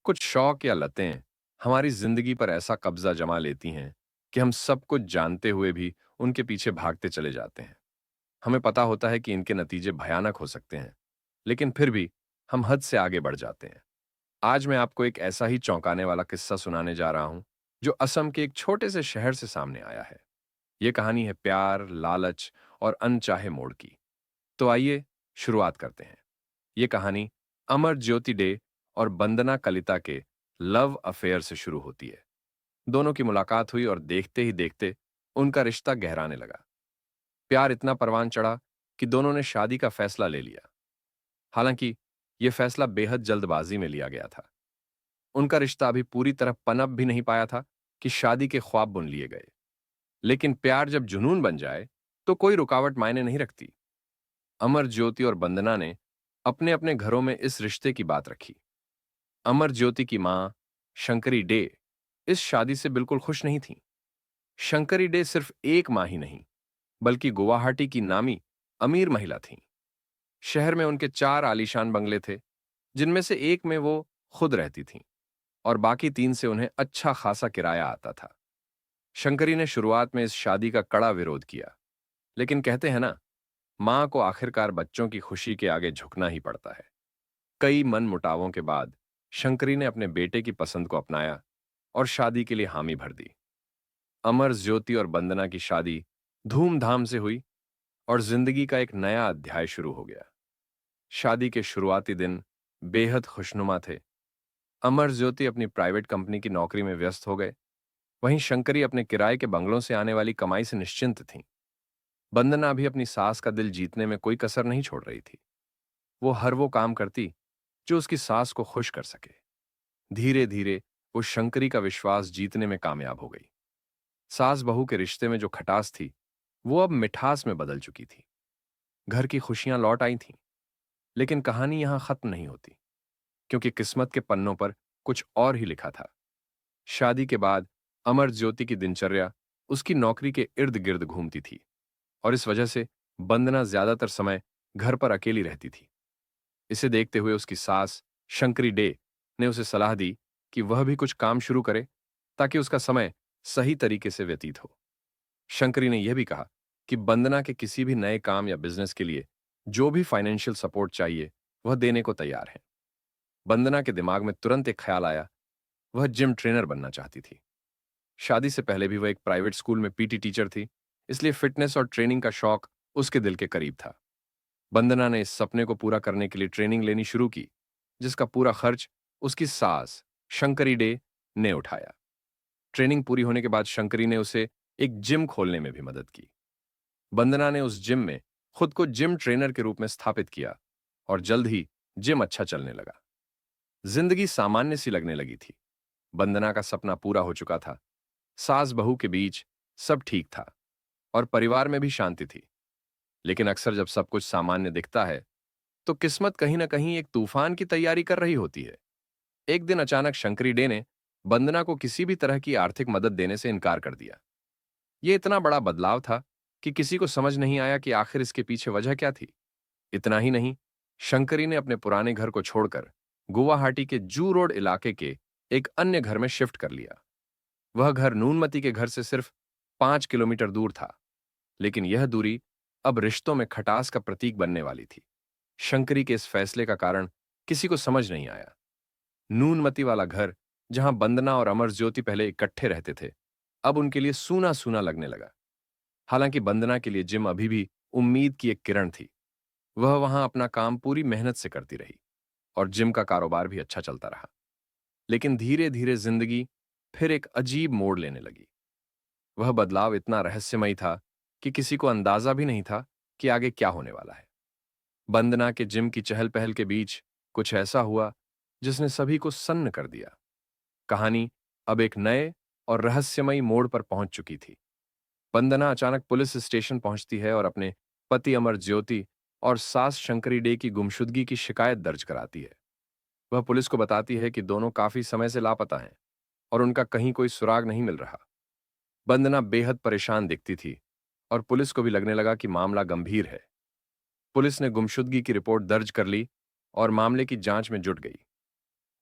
कुछ शौक या लतें हमारी जिंदगी पर ऐसा कब्जा जमा लेती हैं कि हम सब कुछ जानते हुए भी उनके पीछे भागते चले जाते हैं। हमें पता होता है कि इनके नतीजे भयानक हो सकते हैं, लेकिन फिर भी हम हद से आगे बढ़ जाते हैं। आज मैं आपको एक ऐसा ही चौंकाने वाला किस्सा सुनाने जा रहा हूं, जो असम के एक छोटे से शहर से सामने आया है। यह कहानी है प्यार, लालच और अनचाहे मोड़ की। तो आइए शुरुआत करते हैं। ये कहानी अमर ज्योति डे और बंदना कलिता के लव अफेयर से शुरू होती है। दोनों की मुलाकात हुई और देखते ही देखते उनका रिश्ता गहराने लगा। प्यार इतना परवान चढ़ा कि दोनों ने शादी का फैसला ले लिया। हालांकि यह फैसला बेहद जल्दबाजी में लिया गया था। उनका रिश्ता अभी पूरी तरह पनप भी नहीं पाया था कि शादी के ख्वाब बुन लिए गए। लेकिन प्यार जब जुनून बन जाए तो कोई रुकावट मायने नहीं रखती। अमर ज्योति और वंदना ने अपने अपने घरों में इस रिश्ते की बात रखी। अमर ज्योति की मां शंकरी डे इस शादी से बिल्कुल खुश नहीं थी। शंकरी डे सिर्फ एक मां ही नहीं, बल्कि गुवाहाटी की नामी अमीर महिला थीं। शहर में उनके 4 आलीशान बंगले थे, जिनमें से एक में वो खुद रहती थीं और बाकी 3 से उन्हें अच्छा खासा किराया आता था। शंकरी ने शुरुआत में इस शादी का कड़ा विरोध किया, लेकिन कहते हैं ना, मां को आखिरकार बच्चों की खुशी के आगे झुकना ही पड़ता है। कई मनमुटावों के बाद शंकरी ने अपने बेटे की पसंद को अपनाया और शादी के लिए हामी भर दी। अमर ज्योति और बंदना की शादी धूमधाम से हुई और जिंदगी का एक नया अध्याय शुरू हो गया। शादी के शुरुआती दिन बेहद खुशनुमा थे। अमर ज्योति अपनी प्राइवेट कंपनी की नौकरी में व्यस्त हो गए, वहीं शंकरी अपने किराए के बंगलों से आने वाली कमाई से निश्चिंत थीं। बंदना भी अपनी सास का दिल जीतने में कोई कसर नहीं छोड़ रही थी। वो हर वो काम करती जो उसकी सास को खुश कर सके। धीरे धीरे वो शंकरी का विश्वास जीतने में कामयाब हो गई। सास बहू के रिश्ते में जो खटास थी, वो अब मिठास में बदल चुकी थी। घर की खुशियां लौट आई थीं। लेकिन कहानी यहां खत्म नहीं होती, क्योंकि किस्मत के पन्नों पर कुछ और ही लिखा था। शादी के बाद अमर ज्योति की दिनचर्या उसकी नौकरी के इर्द गिर्द घूमती थी और इस वजह से बंदना ज्यादातर समय घर पर अकेली रहती थी। इसे देखते हुए उसकी सास शंकरी डे ने उसे सलाह दी कि वह भी कुछ काम शुरू करे, ताकि उसका समय सही तरीके से व्यतीत हो। शंकरी ने यह भी कहा कि बंदना के किसी भी नए काम या बिजनेस के लिए जो भी फाइनेंशियल सपोर्ट चाहिए, वह देने को तैयार है। बंदना के दिमाग में तुरंत एक ख्याल आया। वह जिम ट्रेनर बनना चाहती थी। शादी से पहले भी वह एक प्राइवेट स्कूल में पीटी टीचर थी, इसलिए फिटनेस और ट्रेनिंग का शौक उसके दिल के करीब था। बंदना ने इस सपने को पूरा करने के लिए ट्रेनिंग लेनी शुरू की, जिसका पूरा खर्च उसकी सास शंकरी डे ने उठाया। ट्रेनिंग पूरी होने के बाद शंकरी ने उसे एक जिम खोलने में भी मदद की। बंदना ने उस जिम में खुद को जिम ट्रेनर के रूप में स्थापित किया और जल्द ही जिम अच्छा चलने लगा। जिंदगी सामान्य सी लगने लगी थी। बंदना का सपना पूरा हो चुका था। सास बहू के बीच सब ठीक था और परिवार में भी शांति थी। लेकिन अक्सर जब सब कुछ सामान्य दिखता है, तो किस्मत कहीं ना कहीं एक तूफान की तैयारी कर रही होती है। एक दिन अचानक शंकरी डे ने बंदना को किसी भी तरह की आर्थिक मदद देने से इनकार कर दिया। यह इतना बड़ा बदलाव था कि किसी को समझ नहीं आया कि आखिर इसके पीछे वजह क्या थी। इतना ही नहीं, शंकरी ने अपने पुराने घर को छोड़कर गुवाहाटी के जू रोड इलाके के एक अन्य घर में शिफ्ट कर लिया। वह घर नूनमती के घर से सिर्फ 5 किलोमीटर दूर था, लेकिन यह दूरी अब रिश्तों में खटास का प्रतीक बनने वाली थी। शंकरी के इस फैसले का कारण किसी को समझ नहीं आया। नूनमती वाला घर, जहां बंदना और अमर ज्योति पहले इकट्ठे रहते थे, अब उनके लिए सूना सूना लगने लगा। हालांकि बंदना के लिए जिम अभी भी उम्मीद की एक किरण थी। वह वहां अपना काम पूरी मेहनत से करती रही और जिम का कारोबार भी अच्छा चलता रहा। लेकिन धीरे धीरे जिंदगी फिर एक अजीब मोड़ लेने लगी। वह बदलाव इतना रहस्यमयी था कि किसी को अंदाजा भी नहीं था कि आगे क्या होने वाला है। बंदना के जिम की चहल पहल के बीच कुछ ऐसा हुआ जिसने सभी को सन्न कर दिया। कहानी अब एक नए और रहस्यमयी मोड़ पर पहुंच चुकी थी। वंदना अचानक पुलिस स्टेशन पहुंचती है और अपने पति अमर ज्योति और सास शंकरी डे की गुमशुदगी की शिकायत दर्ज कराती है। वह पुलिस को बताती है कि दोनों काफी समय से लापता हैं और उनका कहीं कोई सुराग नहीं मिल रहा। वंदना बेहद परेशान दिखती थी और पुलिस को भी लगने लगा कि मामला गंभीर है। पुलिस ने गुमशुदगी की रिपोर्ट दर्ज कर ली और मामले की जांच में जुट गई।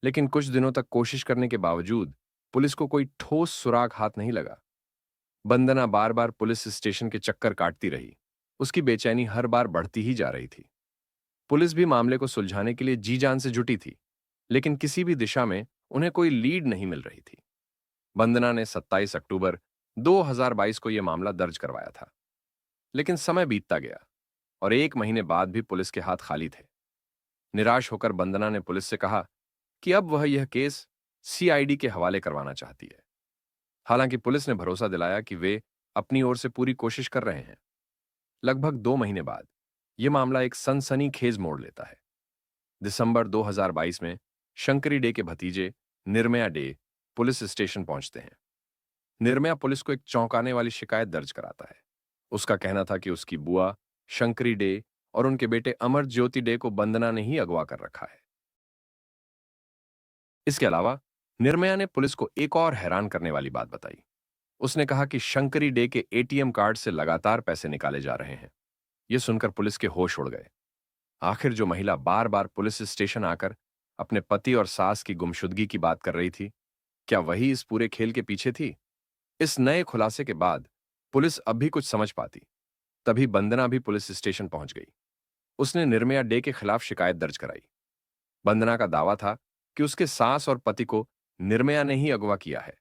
लेकिन कुछ दिनों तक कोशिश करने के बावजूद पुलिस को कोई ठोस सुराग हाथ नहीं लगा। वंदना बार बार पुलिस स्टेशन के चक्कर काटती रही। उसकी बेचैनी हर बार बढ़ती ही जा रही थी। पुलिस भी मामले को सुलझाने के लिए जी जान से जुटी थी, लेकिन किसी भी दिशा में उन्हें कोई लीड नहीं मिल रही थी। वंदना ने 27 अक्टूबर 2022 को यह मामला दर्ज करवाया था, लेकिन समय बीतता गया और 1 महीने बाद भी पुलिस के हाथ खाली थे। निराश होकर वंदना ने पुलिस से कहा कि अब वह यह केस सीआईडी के हवाले करवाना चाहती है। हालांकि पुलिस ने भरोसा दिलाया कि वे अपनी ओर से पूरी कोशिश कर रहे हैं। लगभग 2 महीने बाद यह मामला एक सनसनीखेज मोड़ लेता है। दिसंबर 2022 में शंकरी डे के भतीजे निर्मया डे पुलिस स्टेशन पहुंचते हैं। निर्मया पुलिस को एक चौंकाने वाली शिकायत दर्ज कराता है। उसका कहना था कि उसकी बुआ शंकरी डे और उनके बेटे अमर ज्योति डे को वंदना ने ही अगवा कर रखा है। इसके अलावा निर्मया ने पुलिस को एक और हैरान करने वाली बात बताई। उसने कहा कि शंकरी डे के एटीएम कार्ड से लगातार पैसे निकाले जा रहे हैं। यह सुनकर पुलिस के होश उड़ गए। आखिर जो महिला बार बार पुलिस स्टेशन आकर अपने पति और सास की गुमशुदगी की बात कर रही थी, क्या वही इस पूरे खेल के पीछे थी? इस नए खुलासे के बाद पुलिस अब भी कुछ समझ पाती। तभी वंदना भी पुलिस स्टेशन पहुंच गई। उसने निर्मया डे के खिलाफ शिकायत दर्ज कराई। वंदना का दावा था कि उसके सास और पति को निर्मया ने ही अगवा किया है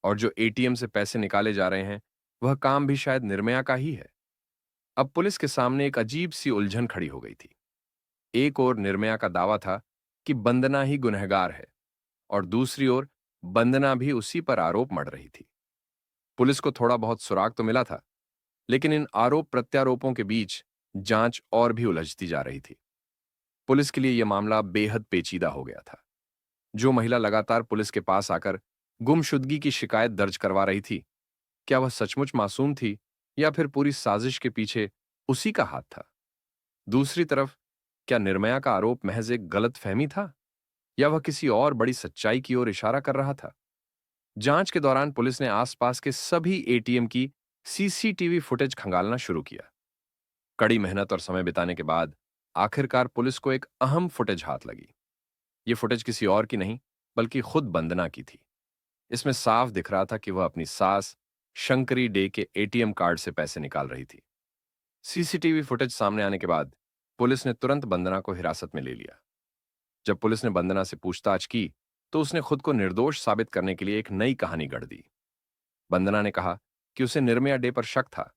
और जो एटीएम से पैसे निकाले जा रहे हैं वह काम भी शायद निर्मया का ही है। अब पुलिस के सामने एक अजीब सी उलझन खड़ी हो गई थी। एक ओर निर्मया का दावा था कि वंदना ही गुनहगार है और दूसरी ओर वंदना भी उसी पर आरोप मढ़ रही थी। पुलिस को थोड़ा बहुत सुराग तो मिला था, लेकिन इन आरोप प्रत्यारोपों के बीच जांच और भी उलझती जा रही थी। पुलिस के लिए यह मामला बेहद पेचीदा हो गया था। जो महिला लगातार पुलिस के पास आकर गुमशुदगी की शिकायत दर्ज करवा रही थी, क्या वह सचमुच मासूम थी या फिर पूरी साजिश के पीछे उसी का हाथ था? दूसरी तरफ, क्या निर्मया का आरोप महज एक गलतफहमी था या वह किसी और बड़ी सच्चाई की ओर इशारा कर रहा था? जांच के दौरान पुलिस ने आसपास के सभी एटीएम की सीसीटीवी फुटेज खंगालना शुरू किया। कड़ी मेहनत और समय बिताने के बाद आखिरकार पुलिस को एक अहम फुटेज हाथ लगी। यह फुटेज किसी और की नहीं, बल्कि खुद वंदना की थी। इसमें साफ दिख रहा था कि वह अपनी सास शंकरी डे के एटीएम कार्ड से पैसे निकाल रही थी। सीसीटीवी फुटेज सामने आने के बाद पुलिस ने तुरंत वंदना को हिरासत में ले लिया। जब पुलिस ने वंदना से पूछताछ की, तो उसने खुद को निर्दोष साबित करने के लिए एक नई कहानी गढ़ दी। वंदना ने कहा कि उसे निर्मया डे पर शक था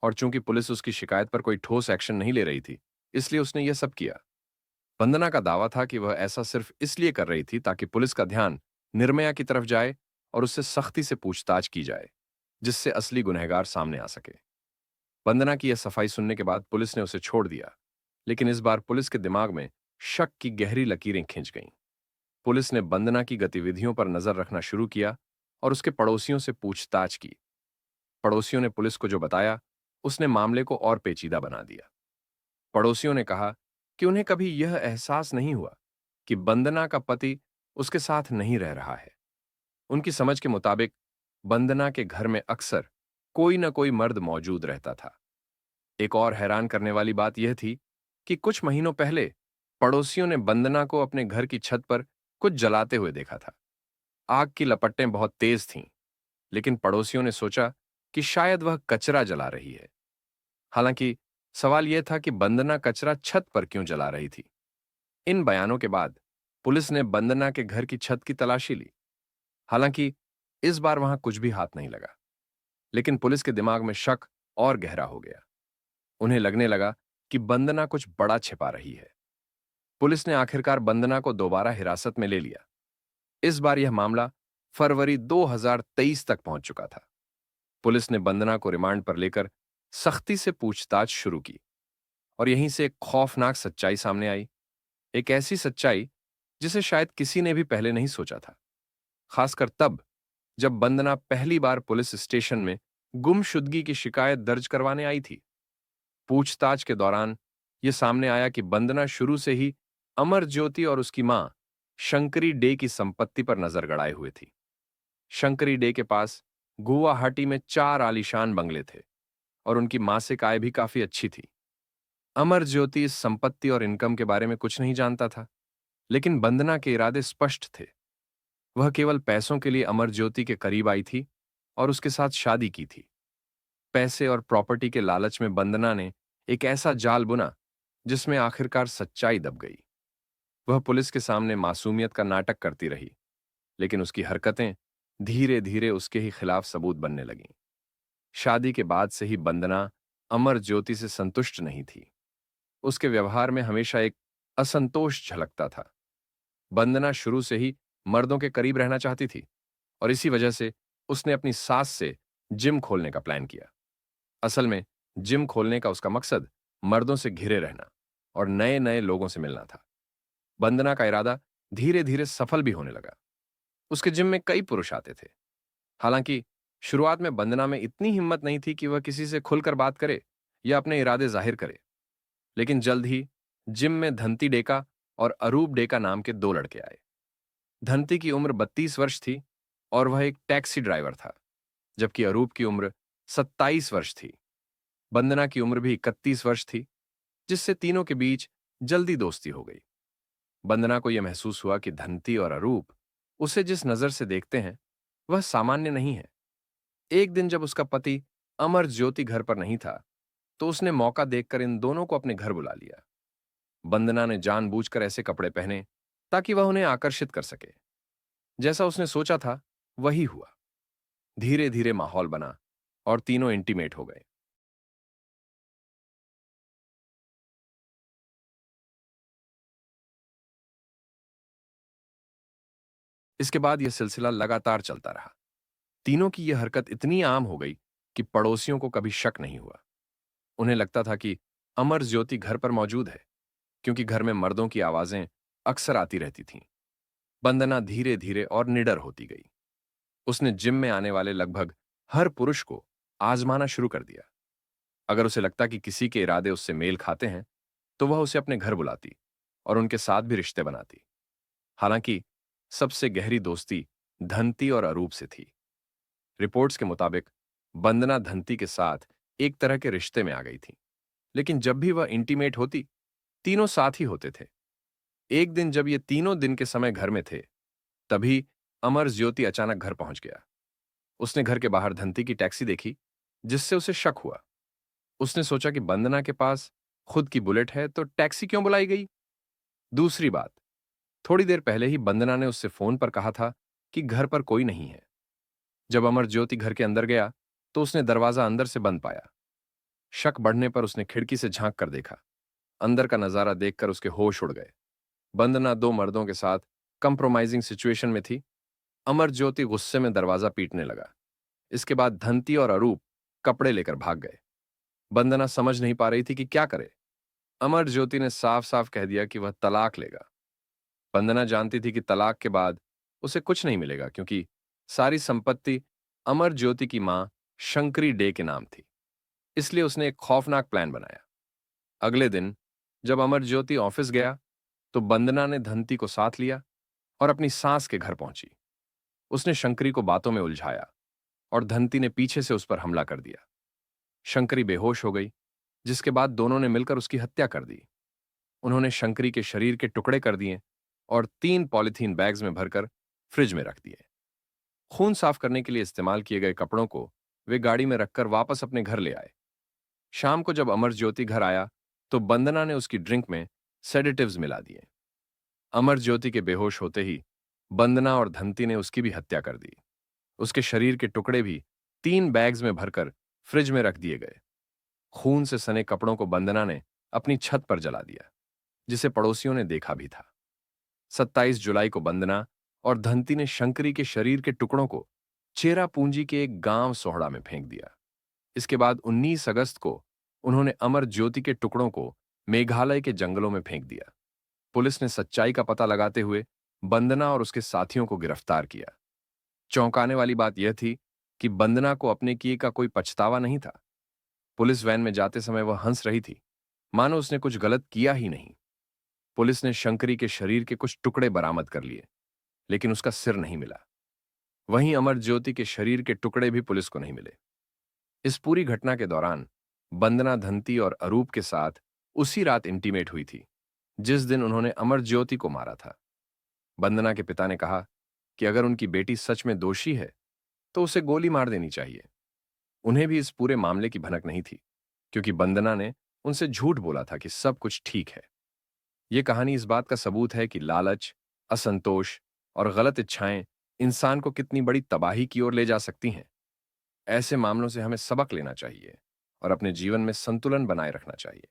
और चूंकि पुलिस उसकी शिकायत पर कोई ठोस एक्शन नहीं ले रही थी, इसलिए उसने यह सब किया। वंदना का दावा था कि वह ऐसा सिर्फ इसलिए कर रही थी ताकि पुलिस का ध्यान निर्मया की तरफ जाए और उससे सख्ती से पूछताछ की जाए, जिससे असली गुनहगार सामने आ सके। वंदना की यह सफाई सुनने के बाद पुलिस ने उसे छोड़ दिया, लेकिन इस बार पुलिस के दिमाग में शक की गहरी लकीरें खिंच गईं। पुलिस ने वंदना की गतिविधियों पर नजर रखना शुरू किया और उसके पड़ोसियों से पूछताछ की। पड़ोसियों ने पुलिस को जो बताया, उसने मामले को और पेचीदा बना दिया। पड़ोसियों ने कहा कि उन्हें कभी यह एहसास नहीं हुआ कि वंदना का पति उसके साथ नहीं रह रहा है। उनकी समझ के मुताबिक वंदना के घर में अक्सर कोई न कोई मर्द मौजूद रहता था। एक और हैरान करने वाली बात यह थी कि कुछ महीनों पहले पड़ोसियों ने वंदना को अपने घर की छत पर कुछ जलाते हुए देखा था। आग की लपटें बहुत तेज थीं, लेकिन पड़ोसियों ने सोचा कि शायद वह कचरा जला रही है। हालांकि सवाल यह था कि वंदना कचरा छत पर क्यों जला रही थी। इन बयानों के बाद पुलिस ने वंदना के घर की छत की तलाशी ली। हालांकि इस बार वहां कुछ भी हाथ नहीं लगा, लेकिन पुलिस के दिमाग में शक और गहरा हो गया। उन्हें लगने लगा कि वंदना कुछ बड़ा छिपा रही है। पुलिस ने आखिरकार वंदना को दोबारा हिरासत में ले लिया। इस बार यह मामला फरवरी 2023 तक पहुंच चुका था। पुलिस ने वंदना को रिमांड पर लेकर सख्ती से पूछताछ शुरू की और यहीं से एक खौफनाक सच्चाई सामने आई। एक ऐसी सच्चाई जिसे शायद किसी ने भी पहले नहीं सोचा था, खासकर तब जब वंदना पहली बार पुलिस स्टेशन में गुमशुदगी की शिकायत दर्ज करवाने आई थी। पूछताछ के दौरान यह सामने आया कि वंदना शुरू से ही अमर ज्योति और उसकी मां शंकरी डे की संपत्ति पर नजर गड़ाए हुए थी। शंकरी डे के पास गुवाहाटी में 4 आलीशान बंगले थे और उनकी मासिक आय भी काफी अच्छी थी। अमर ज्योति इस संपत्ति और इनकम के बारे में कुछ नहीं जानता था, लेकिन वंदना के इरादे स्पष्ट थे। वह केवल पैसों के लिए अमर ज्योति के करीब आई थी और उसके साथ शादी की थी। पैसे और प्रॉपर्टी के लालच में वंदना ने एक ऐसा जाल बुना जिसमें आखिरकार सच्चाई दब गई। वह पुलिस के सामने मासूमियत का नाटक करती रही, लेकिन उसकी हरकतें धीरे धीरे उसके ही खिलाफ सबूत बनने लगीं। शादी के बाद से ही वंदना अमर ज्योति से संतुष्ट नहीं थी। उसके व्यवहार में हमेशा एक असंतोष झलकता था। वंदना शुरू से ही मर्दों के करीब रहना चाहती थी और इसी वजह से उसने अपनी सास से जिम खोलने का प्लान किया। असल में जिम खोलने का उसका मकसद मर्दों से घिरे रहना और नए नए लोगों से मिलना था। वंदना का इरादा धीरे धीरे सफल भी होने लगा। उसके जिम में कई पुरुष आते थे। हालांकि शुरुआत में वंदना में इतनी हिम्मत नहीं थी कि वह किसी से खुलकर बात करे या अपने इरादे जाहिर करे, लेकिन जल्द ही जिम में धंती डेका और अरूप डेका नाम के दो लड़के आए। धंती की उम्र 32 वर्ष थी और वह एक टैक्सी ड्राइवर था, जबकि अरूप की उम्र 27 वर्ष थी। वंदना की उम्र भी 31 वर्ष थी, जिससे तीनों के बीच जल्दी दोस्ती हो गई। वंदना को यह महसूस हुआ कि धंती और अरूप उसे जिस नजर से देखते हैं वह सामान्य नहीं है। एक दिन जब उसका पति अमर ज्योति घर पर नहीं था, तो उसने मौका देखकर इन दोनों को अपने घर बुला लिया। वंदना ने जानबूझकर ऐसे कपड़े पहने ताकि वह उन्हें आकर्षित कर सके। जैसा उसने सोचा था वही हुआ। धीरे धीरे माहौल बना और तीनों इंटीमेट हो गए। इसके बाद यह सिलसिला लगातार चलता रहा। तीनों की यह हरकत इतनी आम हो गई कि पड़ोसियों को कभी शक नहीं हुआ। उन्हें लगता था कि अमर ज्योति घर पर मौजूद है, क्योंकि घर में मर्दों की आवाजें अक्सर आती रहती थीं। वंदना धीरे धीरे और निडर होती गई। उसने जिम में आने वाले लगभग हर पुरुष को आजमाना शुरू कर दिया। अगर उसे लगता कि किसी के इरादे उससे मेल खाते हैं, तो वह उसे अपने घर बुलाती और उनके साथ भी रिश्ते बनाती। हालांकि सबसे गहरी दोस्ती धंती और अरूप से थी। रिपोर्ट्स के मुताबिक वंदना धंती के साथ एक तरह के रिश्ते में आ गई थी, लेकिन जब भी वह इंटीमेट होती, तीनों साथ ही होते थे। एक दिन जब ये तीनों दिन के समय घर में थे, तभी अमर ज्योति अचानक घर पहुंच गया। उसने घर के बाहर धंती की टैक्सी देखी, जिससे उसे शक हुआ। उसने सोचा कि वंदना के पास खुद की बुलेट है, तो टैक्सी क्यों बुलाई गई। दूसरी बात, थोड़ी देर पहले ही वंदना ने उससे फोन पर कहा था कि घर पर कोई नहीं है। जब अमर ज्योति घर के अंदर गया, तो उसने दरवाजा अंदर से बंद पाया। शक बढ़ने पर उसने खिड़की से झांक कर देखा। अंदर का नजारा देखकर उसके होश उड़ गए। वंदना दो मर्दों के साथ कंप्रोमाइजिंग सिचुएशन में थी। अमर ज्योति गुस्से में दरवाजा पीटने लगा। इसके बाद धंती और अरूप कपड़े लेकर भाग गए। वंदना समझ नहीं पा रही थी कि क्या करे। अमर ज्योति ने साफ साफ कह दिया कि वह तलाक लेगा। वंदना जानती थी कि तलाक के बाद उसे कुछ नहीं मिलेगा, क्योंकि सारी संपत्ति अमर ज्योति की मां शंकरी डे के नाम थी। इसलिए उसने एक खौफनाक प्लान बनाया। अगले दिन जब अमर ज्योति ऑफिस गया, तो वंदना ने धंती को साथ लिया और अपनी सास के घर पहुंची। उसने शंकरी को बातों में उलझाया और धंती ने पीछे से उस पर हमला कर दिया। शंकरी बेहोश हो गई, जिसके बाद दोनों ने मिलकर उसकी हत्या कर दी। उन्होंने शंकरी के शरीर के टुकड़े कर दिए और 3 पॉलीथीन बैग्स में भरकर फ्रिज में रख दिए। खून साफ करने के लिए इस्तेमाल किए गए कपड़ों को वे गाड़ी में रखकर वापस अपने घर ले आए। शाम को जब अमर ज्योति घर आया, तो वंदना ने उसकी ड्रिंक में सेडेटिव्स मिला दिए। अमर ज्योति के बेहोश होते ही वंदना और धंती ने उसकी भी हत्या कर दी। उसके शरीर के टुकड़े भी 3 बैग्स में भरकर फ्रिज में रख दिए गए। खून से सने कपड़ों को वंदना ने अपनी छत पर जला दिया, जिसे पड़ोसियों ने देखा भी था। 27 जुलाई को वंदना और धंती ने शंकरी के शरीर के टुकड़ों को चेरापूंजी के एक गांव सोहड़ा में फेंक दिया। इसके बाद 19 अगस्त को उन्होंने अमर ज्योति के टुकड़ों को मेघालय के जंगलों में फेंक दिया। पुलिस ने सच्चाई का पता लगाते हुए वंदना और उसके साथियों को गिरफ्तार किया। चौंकाने वाली बात यह थी कि वंदना को अपने किए का कोई पछतावा नहीं था। पुलिस वैन में जाते समय वह हंस रही थी, मानो उसने कुछ गलत किया ही नहीं। पुलिस ने शंकरी के शरीर के कुछ टुकड़े बरामद कर लिए, लेकिन उसका सिर नहीं मिला। वहीं अमर ज्योति के शरीर के टुकड़े भी पुलिस को नहीं मिले। इस पूरी घटना के दौरान वंदना धंती और अरूप के साथ उसी रात इंटीमेट हुई थी, जिस दिन उन्होंने अमर ज्योति को मारा था। वंदना के पिता ने कहा कि अगर उनकी बेटी सच में दोषी है तो उसे गोली मार देनी चाहिए। उन्हें भी इस पूरे मामले की भनक नहीं थी, क्योंकि वंदना ने उनसे झूठ बोला था कि सब कुछ ठीक है। ये कहानी इस बात का सबूत है कि लालच, असंतोष और गलत इच्छाएं इंसान को कितनी बड़ी तबाही की ओर ले जा सकती हैं। ऐसे मामलों से हमें सबक लेना चाहिए और अपने जीवन में संतुलन बनाए रखना चाहिए।